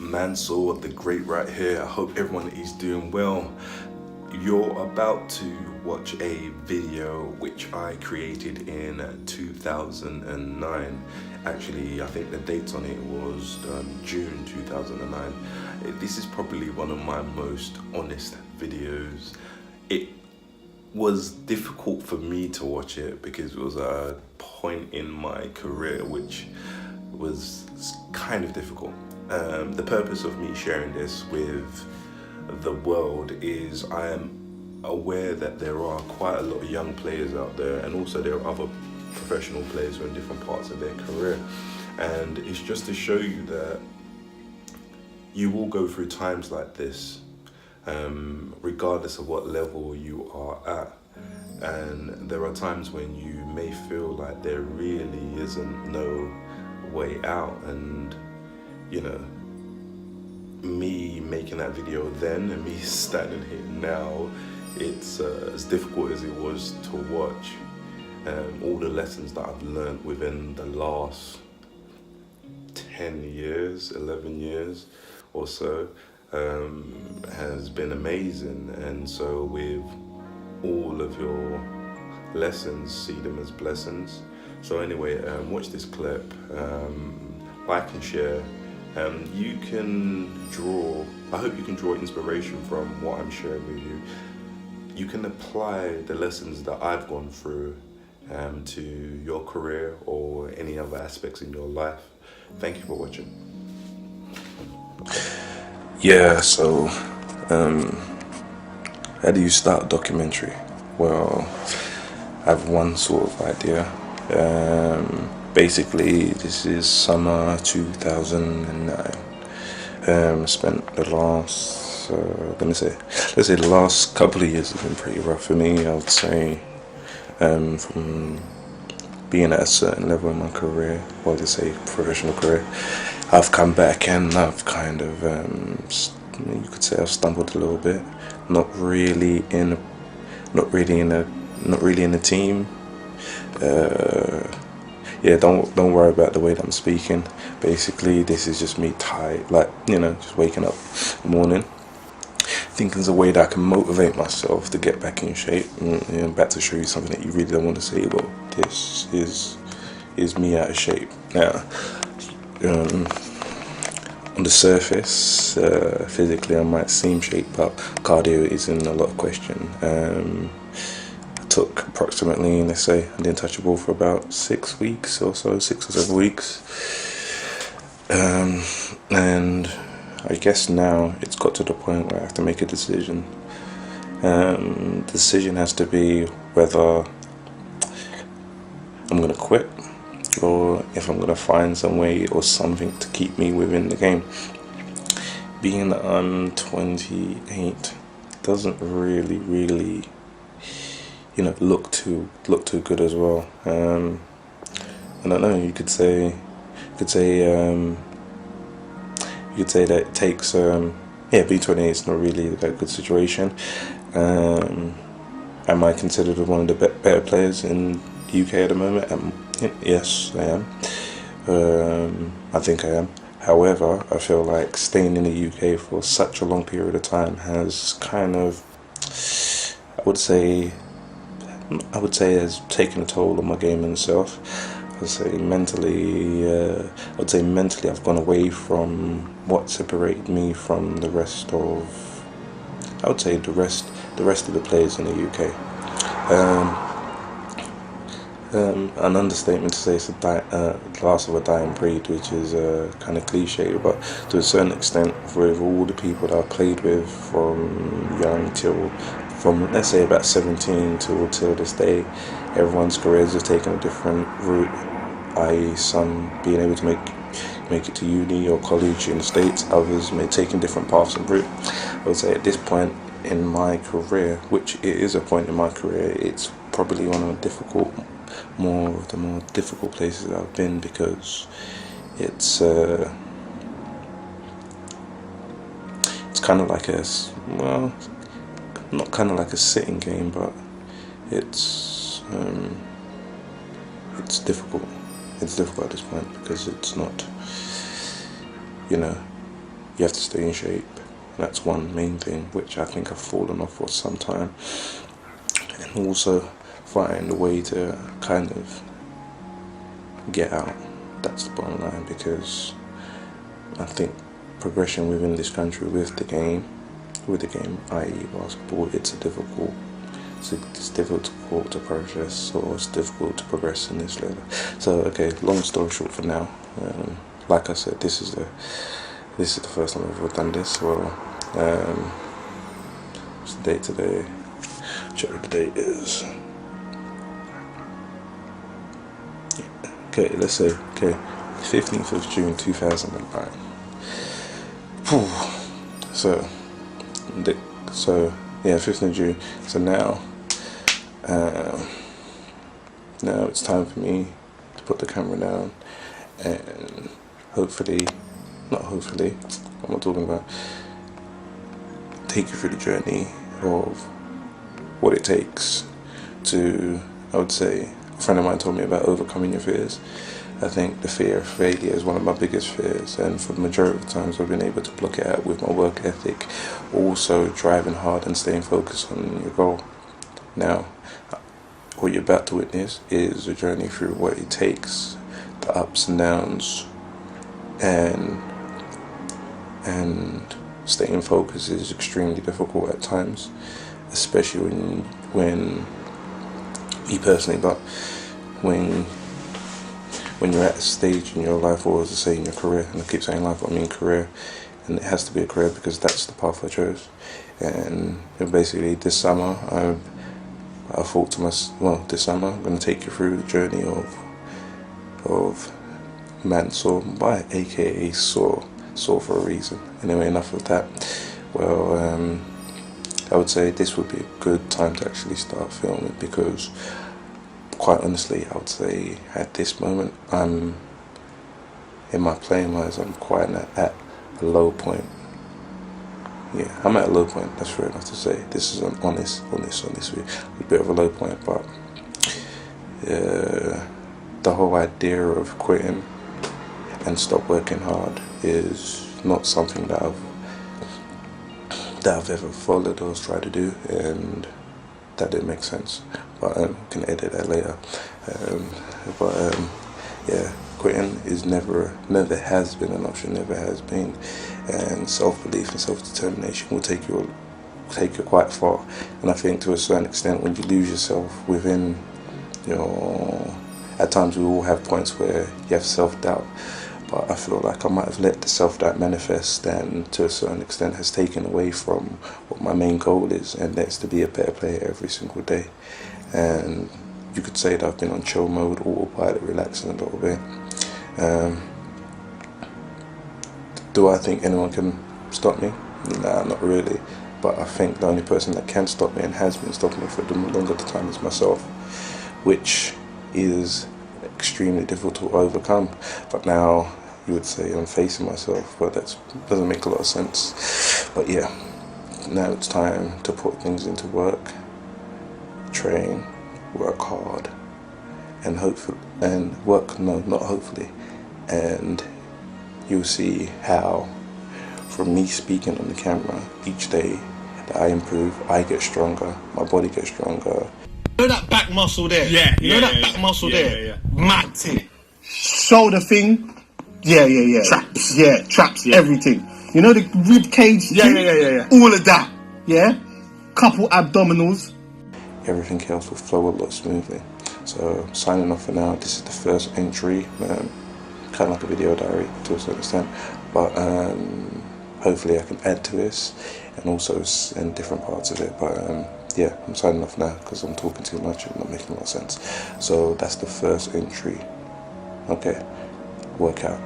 Mansour TheGreat right here. I hope everyone is doing well. You're about to watch a video which I created in 2009. Actually, I think the date on it was June 2009. This is probably one of my most honest videos. It was difficult for me to watch it because it was a point in my career which was kind of difficult. The purpose of me sharing this with the world is I am aware that there are quite a lot of young players out there, and also there are other professional players who are in different parts of their career, and it's just to show you that you will go through times like this, regardless of what level you are at. And there are times when you may feel like there really isn't no way out, and you know, me making that video then and me standing here now, it's as difficult as it was to watch. All the lessons that I've learned within the last 10 years, 11 years or so, has been amazing. And so with all of your lessons, see them as blessings. So anyway, watch this clip, like and share. You can draw, I hope you can draw inspiration from what I'm sharing with you. You can apply the lessons that I've gone through to your career or any other aspects in your life. Thank you for watching. Yeah, so how do you start a documentary? Well, I have one sort of idea. Basically, this is summer 2009. Spent the last, let's say the last couple of years have been pretty rough for me, I would say. From being at a certain level in my career, well, let's say professional career, I've come back and I've kind of, you could say I've stumbled a little bit. Not really in a team. Yeah, don't worry about the way that I'm speaking. Basically, this is just me tired, like, you know, just waking up in the morning, thinking there's a way that I can motivate myself to get back in shape. And back to show you something that you really don't want to see. Well, this is me out of shape now. On the surface, physically I might seem shaped, but cardio is in a lot of question. Took approximately, let's say, I didn't touch a ball for about 6 weeks or so, 6 or 7 weeks, and I guess now it's got to the point where I have to make a decision. The decision has to be whether I'm gonna quit or if I'm gonna find some way or something to keep me within the game. Being that I'm 28 doesn't really, you know, look too good as well. I don't know. You could say that it takes. Being 28 is not really a good situation. Am I considered one of the better players in the UK at the moment? Yes, I am. I think I am. However, I feel like staying in the UK for such a long period of time has kind of, I would say has taken a toll on my game in itself. I would say mentally I've gone away from what separated me from the rest of, I would say the rest of the players in the UK. An understatement to say it's the last of a dying breed, which is kind of cliche, but to a certain extent, with all the people that I've played with from young from let's say about 17 till this day, everyone's careers have taken a different route, i.e. some being able to make it to uni or college in the States, others may taking different paths and route. I would say at this point in my career, which it is a point in my career, it's probably one of the more difficult places I've been, because it's kind of like not kind of like a sitting game, but it's difficult. It's difficult at this point because it's not, you know, you have to stay in shape. That's one main thing which I think I've fallen off for some time, and also find a way to kind of get out. That's the bottom line, because I think progression within this country with the game, i.e. basketball, it's difficult to process, or it's difficult to progress in this level. So okay, long story short for now, like I said, this is the first time I've ever done this. Well, what's the date today? Check what the date is. Okay, let's say 15th of June 2009. So yeah, 15th of June. So now it's time for me to put the camera down and I'm not talking about, take you through the journey of what it takes to, I would say, a friend of mine told me about overcoming your fears. I think the fear of failure is one of my biggest fears, and for the majority of the times I've been able to block it out with my work ethic, also driving hard and staying focused on your goal. Now, what you're about to witness is a journey through what it takes, the ups and downs, and staying focused is extremely difficult at times, especially when me personally, but when you're at a stage in your life, or as I say in your career, and I keep saying life, but I mean career, and it has to be a career because that's the path I chose. And basically this summer I thought to myself, well, this summer I'm going to take you through the journey of Mansour, by aka Saw for a reason. Anyway, enough of that. Well, I would say this would be a good time to actually start filming, because quite honestly, I would say at this moment I'm in my playing lives, I'm quite at a low point. Yeah, I'm at a low point, that's fair enough to say. This is an honest view. A bit of a low point, but the whole idea of quitting and stop working hard is not something that I've ever followed or tried to do, and that didn't make sense. But I can edit that later. Yeah, quitting is never has been an option, never has been. And self-belief and self-determination will take you quite far. And I think to a certain extent, when you lose yourself within at times we all have points where you have self-doubt. But I feel like I might have let the self-doubt manifest, and to a certain extent has taken away from what my main goal is, and that's to be a better player every single day. And you could say that I've been on chill mode, autopilot, relaxing a little bit. Do I think anyone can stop me? Nah, not really. But I think the only person that can stop me, and has been stopping me for the longer time, is myself, which is extremely difficult to overcome. But now you would say I'm facing myself, but that doesn't make a lot of sense. But yeah, now it's time to put things into work, train, work hard, and and you'll see how from me speaking on the camera each day that I improve, I get stronger, my body gets stronger. You know that back muscle there? Back muscle there? Yeah. Mad thing. Shoulder thing? Yeah. Traps. Yeah, traps, everything. You know the rib cage thing? Yeah. All of that, yeah? Couple abdominals. Everything else will flow a lot smoothly. So signing off for now. This is the first entry, kind of like a video diary to a certain extent, but hopefully I can add to this and also in different parts of it. But yeah, I'm signing off now because I'm talking too much and not making a lot of sense. So that's the first entry. Okay, work out.